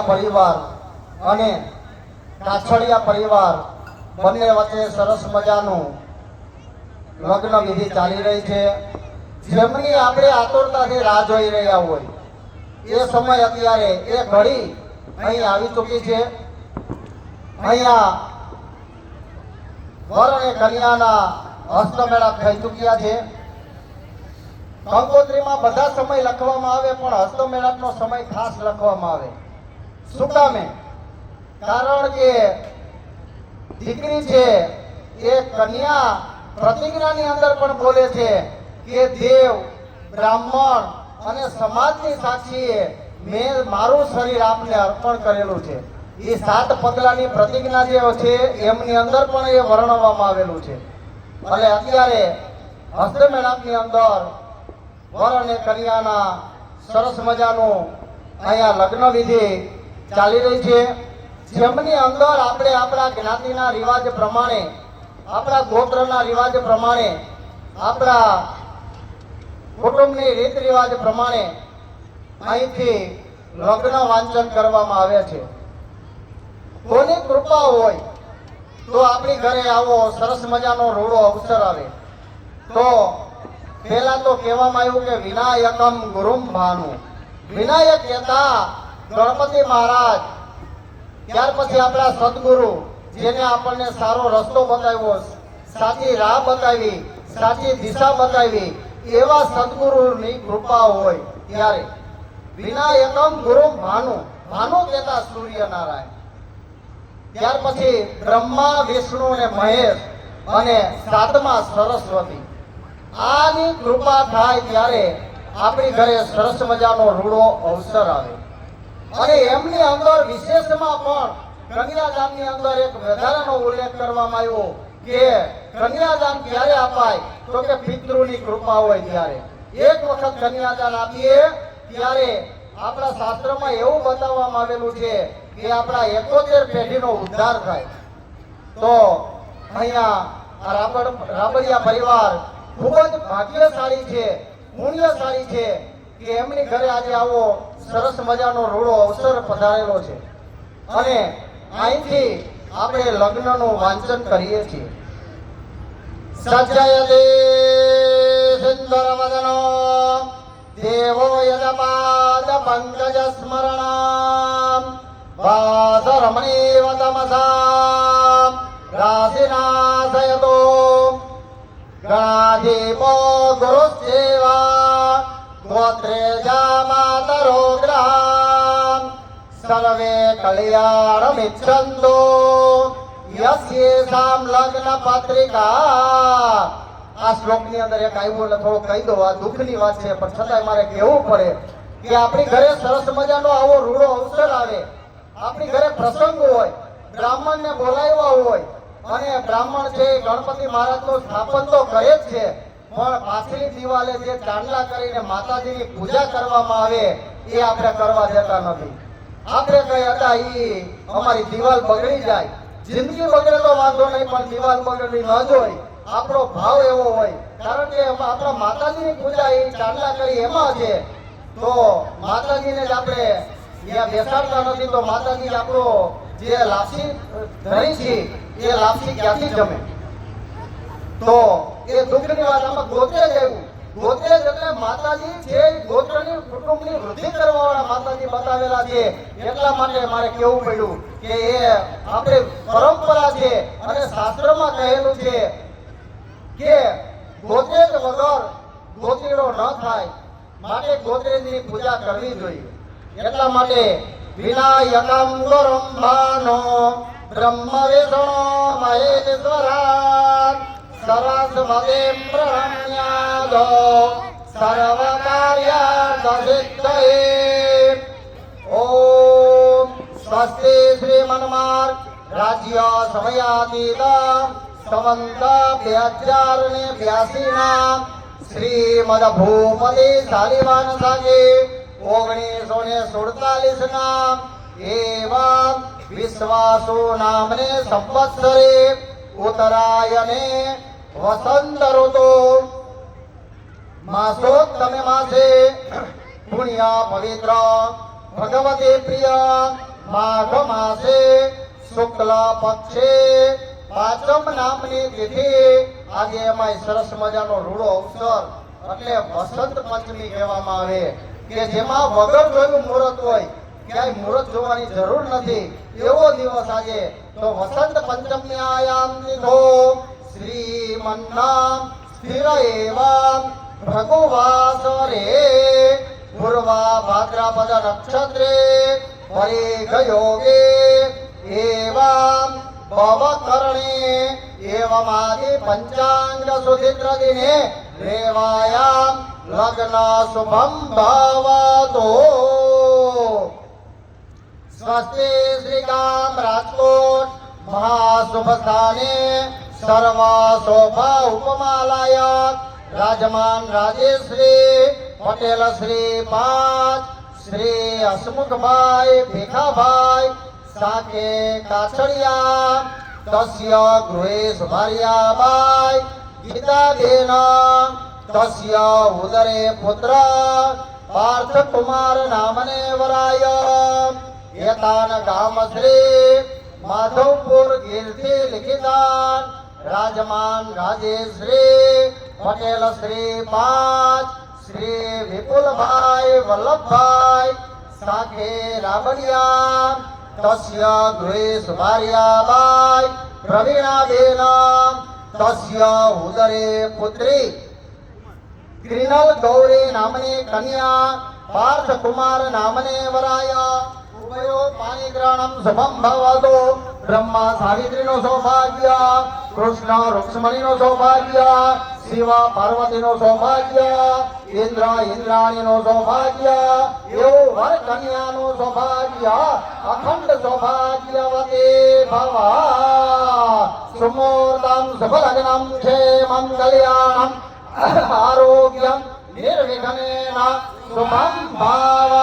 પરિવાર અને કાછડિયા પરિવાર બંને વચ્ચે સરસ મજાનું લગ્ન વિધિ ચાલી રહી છે, જેમની આપણે આતુરતાથી રાહ જોઈ રહ્યા હોય એ સમય અત્યારે એ ઘડી અહીં આવી ચૂકી છે। અહીંયા વર અને કન્યાના હસ્તમેળાપ થઈ ચૂક્યા છે। કંકોત્રીમાં બધા સમય લખવામાં આવે પણ હસ્તમેળાપનો સમય ખાસ લખવામાં આવે। શું કામે? કારણ કે દીકરી છે એ કન્યા પ્રતિજ્ઞાની અંદર પણ બોલે છે કે દેવ, બ્રાહ્મણ અને સમાજની સાક્ષીએ મેં મારું શરીર આપને અર્પણ કરેલું છે। એ 7 પગલાની પ્રતિજ્ઞા જે છે એમની અંદર પણ એ વર્ણવવામાં આવેલું છે। અને અત્યારે હસ્તમેળાપની અંદર વર અને કન્યાના સરસ મજાનું અહીંયા લગ્ન વિધિ ચાલી રહી છે, જેમની અંદર આપણે આપણા જ્ઞાતિના રિવાજ પ્રમાણે, આપણા ગોત્રના રિવાજ પ્રમાણે, આપણા કુટુંબની રીત રિવાજ પ્રમાણે અહીંથી લગ્ન વાંચન કરવામાં આવે છે। કોની કૃપા હોય તો આપણી ઘરે આવો સરસ મજાનો રૂડો અવસર આવે તો પહેલા તો કહેવામાં આવ્યું કે વિનાયકમ ગુરુમ ભાનુ, વિનાયક કહેતા ગણપતિ મહારાજ, ત્યાર પછી આપણા સદગુરુ જેને આપણને સારો રસ્તો બતાવ્યો, સાચી રાહ બતાવી, સાચી દિશા બતાવી, એવા સદગુરુની કૃપા હોય ત્યારે વિનાયકમ ગુરુમ ભાનુ, ભાનુ કહેતા સૂર્યનારાયણ, ત્યાર પછી બ્રહ્મા, વિષ્ણુ અને મહેશ અને 7મા સરસ્વતી। આની કૃપા થાય ત્યારે આપણી ઘરે સરસ મજાનો રૂડો અવસર આવે। અને એમની અંદર વિશેષમાં પણ કન્યાદાનની અંદર એક વધારાનો ઉલ્લેખ કરવામાં આવ્યો કે કન્યાદાન ક્યારે અપાય તો કે પિતૃની કૃપા હોય ત્યારે। એક વખત કન્યાદાન આપીએ ત્યારે આપણા શાસ્ત્રમાં એવું બતાવવામાં આવેલું છે કે આપણા 71 પેઢીનો ઉદ્ધાર થાય। તો અહીંયા રાબડિયા પરિવાર ખૂબ જ ભાગ્યશાળી છે, પુણ્યશાળી છે કે એમની ઘરે આજે આવો સરસ મજાનો રૂડો અવસર પધારેલો છે અને અહીંથી આપણે લગ્નનું વાંચન કરીએ છીએ। સજ્જયતે સુંદરવદનો દેવો યદપાદ પંકજ સ્મરણામ વાસરમણીવ તમસામ રાશિનાશયતો ગણાધિપો ગુરુશ્ચેવા ગોત્રેજા માતરો ગ્રહામ સર્વે કલ્યાણમિચ્છન્તો યસ્યેષામ લગ્ન પત્રિકા। આ શ્લોકની અંદર એક આવ્યું એટલે થોડું કહી દો, આ દુઃખની વાત છે પણ છતાંય મારે કહેવું પડે કે આપણી ઘરે સરસ મજાનો આવો રૂડો અવસર આવે, આપણી ઘરે પ્રસંગ હોય, બ્રાહ્મણને બોલાવ્યા હોય અને બ્રાહ્મણ છે ગણપતિ મહારાજનું સ્થાપન તો કરે જ છે પણ પાછલી દિવાલે જે ચાંદલા કરીને માતાજીની પૂજા કરવામાં આવે એ આપણે કરવા દેતા નથી। આપણે કઈ હતા એ અમારી દિવાલ બગડી જાય, જિંદગી બગડે તો વાંધો નહીં પણ દિવાલ બગડવી ન જોઈ, આપણો ભાવ એવો હોય। કારણ કે આપણા માતાજીની પૂજા એ ચાંદલા કરી એમાં છે તો માતાજીને જ આપણે ત્યાં બેસાડતા નથી તો માતાજી આપણો જે લાપસી ધરી છે એ લાપસી ક્યાંથી જમે? તો એ દુઃખની વાત આમાં ગોત્રેજ આવ્યું। ગોત્રેજ એટલે માતાજી છે, ગોત્રની કુટુંબની વૃદ્ધિ કરવાવાળા માતાજી બતાવેલા છે। એટલા માટે મારે કહેવું પડ્યું કે એ આપણે પરંપરા છે અને શાસ્ત્રમાં કહેલું છે કે ગોત્રેજ વગર ગોતીડો ન થાય, માટે ગોત્રેજની પૂજા કરવી જોઈએ। એટલા માટે વિનાયકમ ગુરુમ ભાનો બ્રહ્મ વિષ્ણુ મહેશ્વરાન સરસ્વતીમ પ્રણમ્યાદો સર્વ કાર્યાર્થ સિદ્ધયે। ઓમ સ્વસ્તિ શ્રીમન્માર્ગ રાજ્ય સમયાતીત સંવંત 2082 શ્રીમદ ભૂપતિ શાલિવાન સાગે 1947 એવં વિશ્વાસુ નામને સંવત્સરે ઉત્તરાયણે વસંત ઋતુ માસોત્તમે માસે પુણ્ય પવિત્ર ભગવતે પ્રિય માઘ માસે શુક્લ પક્ષે પાંચમ નામની તિથિ આજે એમાંય સરસ મજાનો રૂડો અવસર એટલે વસંત પંચમી કહેવામાં આવે કે જેમાં વગર જોયું મુહૂર્ત હોય, ક્યાંય મુહૂર્ત જોવાની જરૂર નથી એવો દિવસ આજે. તો વસંત પંચમ્યાયામ તિથો શ્રીમન્નામ સ્થિર એવા ભગવાસરે પૂર્વા ભાદ્રપદ નક્ષત્રે પરિઘયોગે એવં ભવકર્ણે એવમાદિ પંચાંગ સુધિત્ર દિને રેવાયામ લગ્ન શુભમ ભવતો. સ્વસ્તિ શ્રીકામ રાજકોટ મહાશુભ સ્થાને સર્વ શોભા ઉપમાલાયક રાજમાન રાજેશ્રી પટેલ શ્રી 5 શ્રી હસમુખભાઈ ભીખાભાઈ સાકે કાછડિયા તસ્ય ગૃહે સુભારિયાબાઈ ગીતાબેન તસ્ય ઉદરે પુત્ર પાર્થ કુમાર નામને વરાય એતાન ગામ શ્રી માધવપુર ગીરથી લિખિતાન રાજમાન રાજેશ્રી પટેલ શ્રી 5 શ્રી વિપુલભાઈ વલ્લભભાઈ સાકે રાબડિયા તસ્ય ગૃહે સુભારિયાબાઈ પ્રવીણાબેન તસ્ય ઉદરે પુત્રી ક્રિનલ ગૌરી નામની કન્યા પાર્થ કુમાર નામને વરાય ઉભયો પાણીગ્રહણમ શુભમ ભવતો. બ્રહ્મા સાવિત્રીનો સૌભાગ્ય, કૃષ્ણ રૂક્ષ્મણીનો સૌભાગ્ય, શિવ પાર્વતીનો સૌભાગ્ય, ઇન્દ્ર ઇન્દ્રાણીનો સૌભાગ્ય, એવું વર કન્યાનું સૌભાગ્ય અખંડ સૌભાગ્યવતી ભવ. સુમૂર્તમ શુભલગ્નમ ક્ષેમં કલ્યાણમ આરોગ્યમ નિર્વિઘ્નેન શુભમ ભાવ.